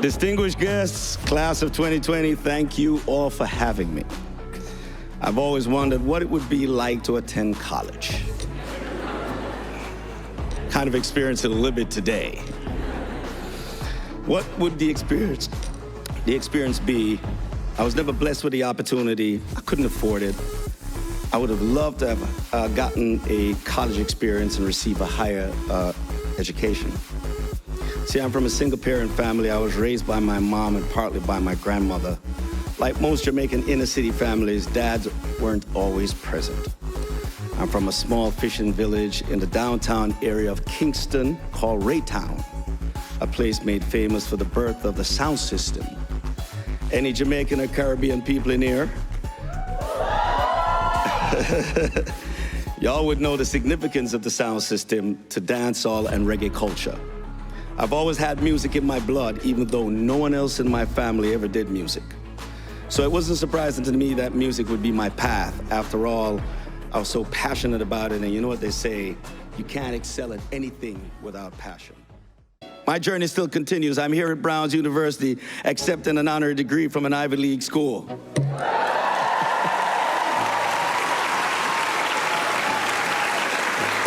Distinguished guests, class of 2020, thank you all for having me. I've always wondered what it would be like to attend college. Kind of experience it a little bit today. What would the experience be? I was never blessed with the opportunity. I couldn't afford it. I would have loved to have gotten a college experience and receive a higher education. See, I'm from a single-parent family. I was raised by my mom and partly by my grandmother. Like most Jamaican inner-city families, dads weren't always present. I'm from a small fishing village in the downtown area of Kingston called Raytown, a place made famous for the birth of the sound system. Any Jamaican or Caribbean people in here? Y'all would know the significance of the sound system to dancehall and reggae culture. I've always had music in my blood, even though no one else in my family ever did music. So it wasn't surprising to me that music would be my path. After all, I was so passionate about it, and you know what they say, you can't excel at anything without passion. My journey still continues. I'm here at Brown's University, accepting an honorary degree from an Ivy League school.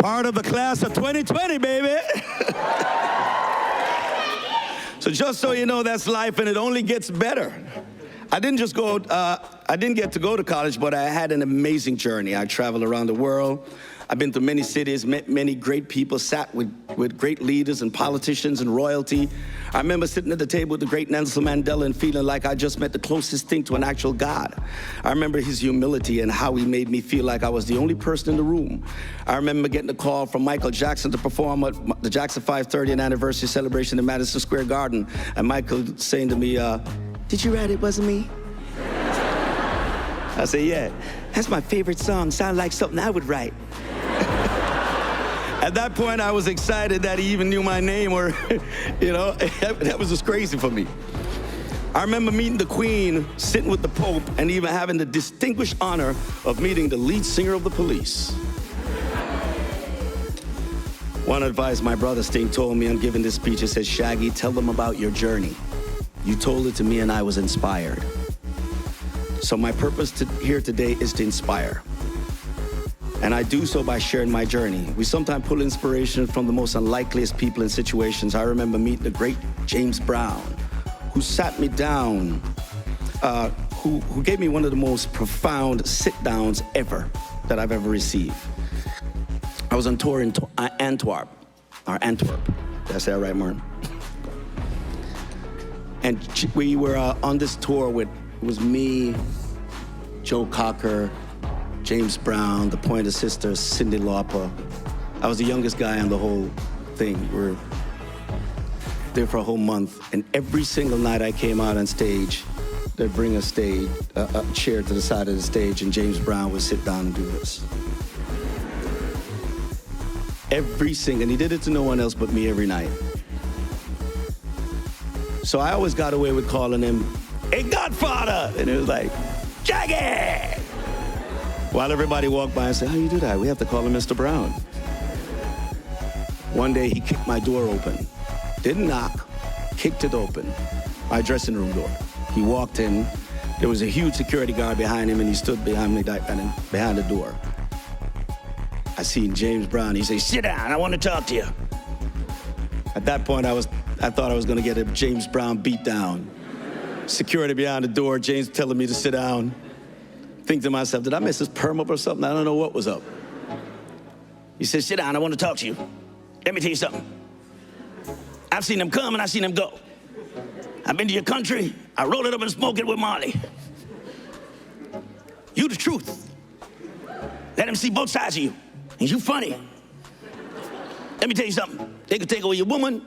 Part of the class of 2020, baby. So just so you know, that's life, and it only gets better. I didn't get to go to college, but I had an amazing journey. I traveled around the world. I've been to many cities, met many great people, sat with great leaders and politicians and royalty. I remember sitting at the table with the great Nelson Mandela and feeling like I just met the closest thing to an actual God. I remember his humility and how he made me feel like I was the only person in the room. I remember getting a call from Michael Jackson to perform at the Jackson 5 30th anniversary celebration in Madison Square Garden. And Michael saying to me, "Did you write It Wasn't Me?" I said, "Yeah, that's my favorite song. Sounds like something I would write." At that point, I was excited that he even knew my name, or, you know, that was just crazy for me. I remember meeting the Queen, sitting with the Pope, and even having the distinguished honor of meeting the lead singer of the Police. One advice my brother Sting told me on giving this speech, he said, "Shaggy, tell them about your journey. You told it to me and I was inspired." So my purpose here today is to inspire. And I do so by sharing my journey. We sometimes pull inspiration from the most unlikeliest people and situations. I remember meeting the great James Brown, who sat me down, who gave me one of the most profound sit-downs ever that I've ever received. I was on tour in Antwerp. Did I say that right, Martin? And we were on this tour with, it was me, Joe Cocker, James Brown, the Pointer Sisters, Cyndi Lauper. I was the youngest guy on the whole thing. We were there for a whole month, and every single night I came out on stage, they'd bring a chair to the side of the stage, and James Brown would sit down and do this. And he did it to no one else but me every night. So I always got away with calling him, "Hey, Godfather!" And it was like, "Shaggy!" While everybody walked by and said, "How you do that? We have to call him Mr. Brown." One day he kicked my door open. Didn't knock, kicked it open. My dressing room door. He walked in. There was a huge security guard behind him, and he stood behind me, behind the door. I seen James Brown. He said, "Sit down, I want to talk to you." At that point, I thought I was going to get a James Brown beat down. Security behind the door, James telling me to sit down. Think to myself, did I mess his perm up or something? I don't know what was up. He said, "Sit down, I want to talk to you. Let me tell you something. I've seen them come and I've seen them go. I've been to your country, I roll it up and smoke it with Marley. You the truth. Let them see both sides of you. And you funny. Let me tell you something. They could take away your woman,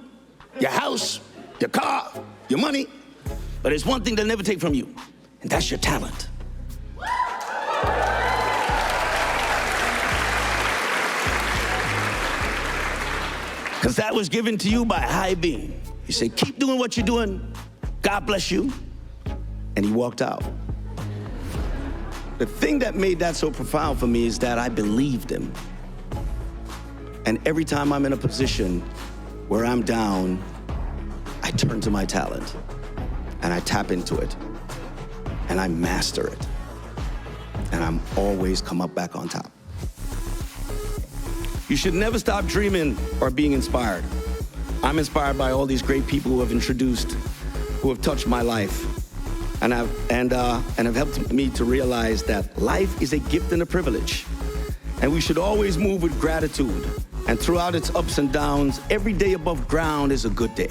your house, your car, your money, but there's one thing they'll never take from you, and that's your talent." Because that was given to you by a high being. He said, "Keep doing what you're doing. God bless you." And he walked out. The thing that made that so profound for me is that I believed him. And every time I'm in a position where I'm down, I turn to my talent and I tap into it and I master it. And I'm always come up back on top. You should never stop dreaming or being inspired. I'm inspired by all these great people who have touched my life, and have helped me to realize that life is a gift and a privilege, and we should always move with gratitude. And throughout its ups and downs, every day above ground is a good day.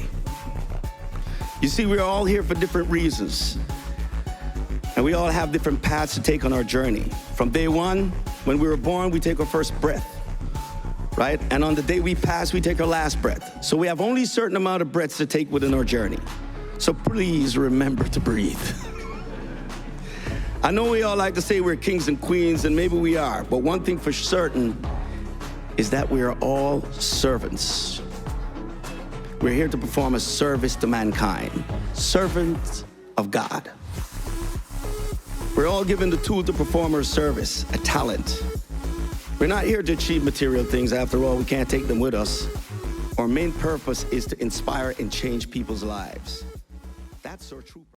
You see, we're all here for different reasons, and we all have different paths to take on our journey. From day one, when we were born, we take our first breath, right? And on the day we pass, we take our last breath. So we have only a certain amount of breaths to take within our journey. So please remember to breathe. I know we all like to say we're kings and queens, and maybe we are, but one thing for certain is that we are all servants. We're here to perform a service to mankind, servants of God. We're all given the tool to perform our service, a talent. We're not here to achieve material things. After all, we can't take them with us. Our main purpose is to inspire and change people's lives. That's our true purpose.